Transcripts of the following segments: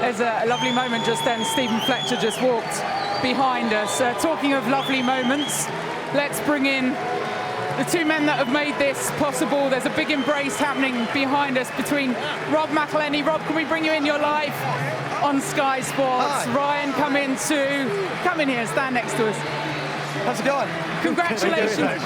There's a lovely moment just then. Stephen Fletcher just walked behind us. Talking of lovely moments, let's bring in the two men that have made this possible. There's a big embrace happening behind us between Rob McElhenney. Rob, can we bring you in? You're live on Sky Sports. Hi. Ryan, come in too. Come in here, stand next to us. How's it going? Congratulations.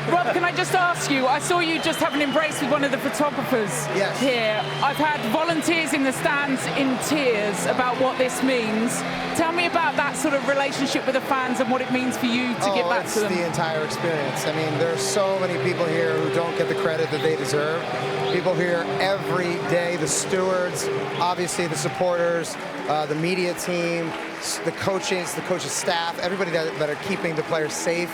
Rob, can I just ask you, I saw you just have an embrace with one of the photographers here. I've had volunteers in the stands in tears about what this means. Tell me about that sort of relationship with the fans and what it means for you to get back to them. It's the entire experience. I mean, there's so many people here who don't get the credit that they deserve. People here every day, the stewards, obviously the supporters, the media team, the coaching staff, everybody that are keeping the players safe,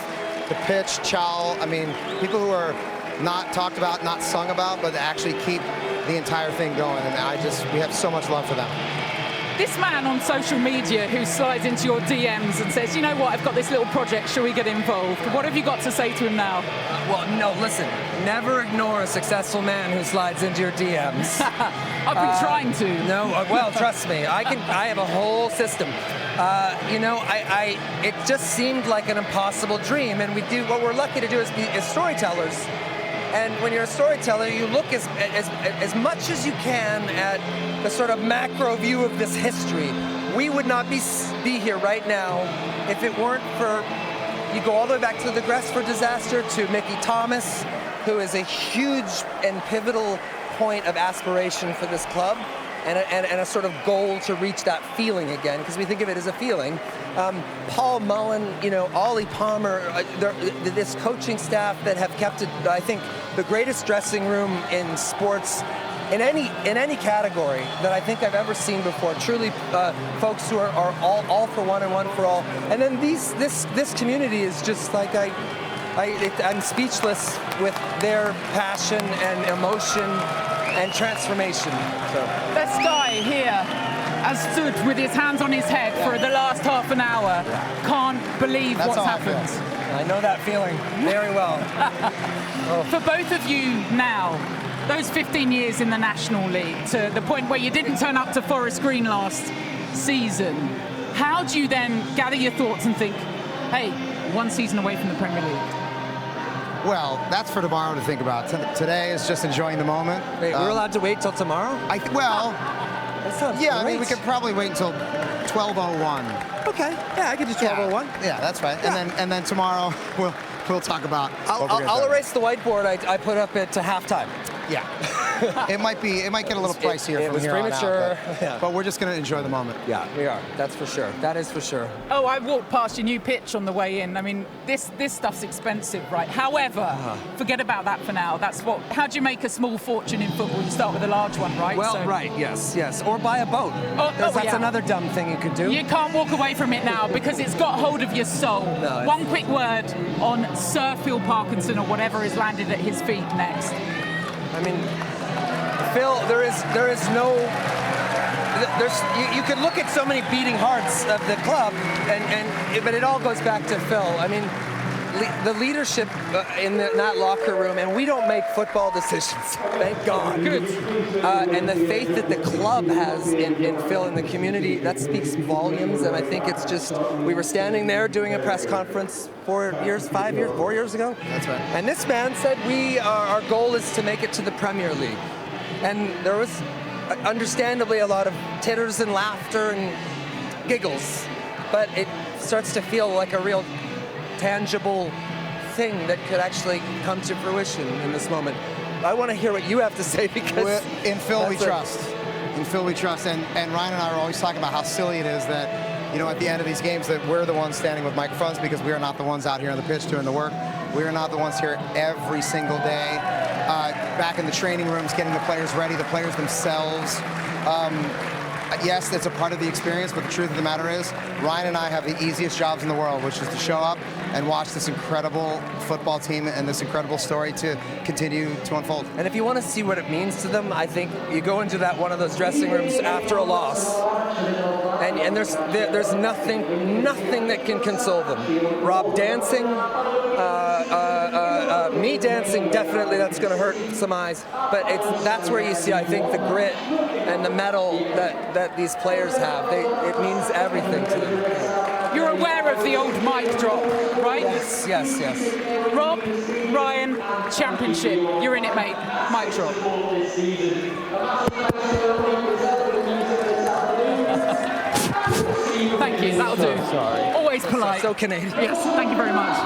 the pitch, chow. I mean, people who are not talked about, not sung about, but actually keep the entire thing going. And we have so much love for them. This man on social media who slides into your DMs and says, you know what, I've got this little project, shall we get involved? What have you got to say to him now? Well, no, listen, never ignore a successful man who slides into your DMs. I've been trying to. No, well, trust me, I have a whole system. It just seemed like an impossible dream, and what we're lucky to do is be storytellers. And when you're a storyteller, you look as much as you can at the sort of macro view of this history. We would not be here right now if it weren't for, you go all the way back to the Gresford disaster, to Mickey Thomas, who is a huge and pivotal point of aspiration for this club, and a sort of goal to reach that feeling again, because we think of it as a feeling. Paul Mullen, Ollie Palmer, this coaching staff that have kept it, I think, the greatest dressing room in sports in any category that I think I've ever seen before. Truly, folks who are all for one and one for all. And then this community is just like I'm speechless with their passion and emotion and transformation. So. This guy here has stood with his hands on his head for the last half an hour. Can't believe That's what's how happened. I know that feeling very well. For both of you now, those 15 years in the National League, to the point where you didn't turn up to Forest Green last season, how do you then gather your thoughts and think, hey, one season away from the Premier League? Well, that's for tomorrow to think about. Today is just enjoying the moment. Wait, we're allowed to wait till tomorrow? That sounds yeah, great. I mean, we could probably wait until 12:01. Okay, yeah, I could do 12:01. Yeah, that's right. Yeah. And then tomorrow we'll talk about. I'll erase the whiteboard I put up at halftime. Yeah. it might get a little pricier from here on out, but we're just going to enjoy the moment. Yeah, we are. That's for sure. That is for sure. Oh, I walked past your new pitch on the way in. I mean, this stuff's expensive, right? However, forget about that for now. How do you make a small fortune in football? You start with a large one, right? Well, right, yes. Or buy a boat. That's another dumb thing you could do. You can't walk away from it now because it's got hold of your soul. No, one quick word on Sir Phil Parkinson or whatever is landed at his feet next. I mean, Phil, you could look at so many beating hearts of the club, but it all goes back to Phil. I mean, the leadership in that locker room, and we don't make football decisions, thank God. Good. And the faith that the club has in Phil and the community, that speaks volumes. And I think it's just, we were standing there doing a press conference 4 years ago. That's right. And this man said, our goal is to make it to the Premier League. And there was understandably a lot of titters and laughter and giggles, but it starts to feel like a real tangible thing that could actually come to fruition in this moment. I want to hear what you have to say, because in Phil we trust. In Phil we trust, and Ryan and I are always talking about how silly it is that, at the end of these games, that we're the ones standing with microphones, because we are not the ones out here on the pitch doing the work. We are not the ones here every single day, back in the training rooms, getting the players ready, the players themselves. Yes, it's a part of the experience, but the truth of the matter is, Ryan and I have the easiest jobs in the world, which is to show up and watch this incredible football team and this incredible story to continue to unfold. And if you want to see what it means to them, I think you go into one of those dressing rooms after a loss, and there's nothing that can console them. Rob dancing, me dancing, definitely that's going to hurt some eyes. But that's where you see, I think, the grit and the mettle that these players have. It means everything to them. You're aware of the old mic drop, right? Yes. Rob, Ryan, championship. You're in it, mate. Mic drop. Thank you. That'll do. Sorry. Always polite. So Canadian. Yes. Thank you very much.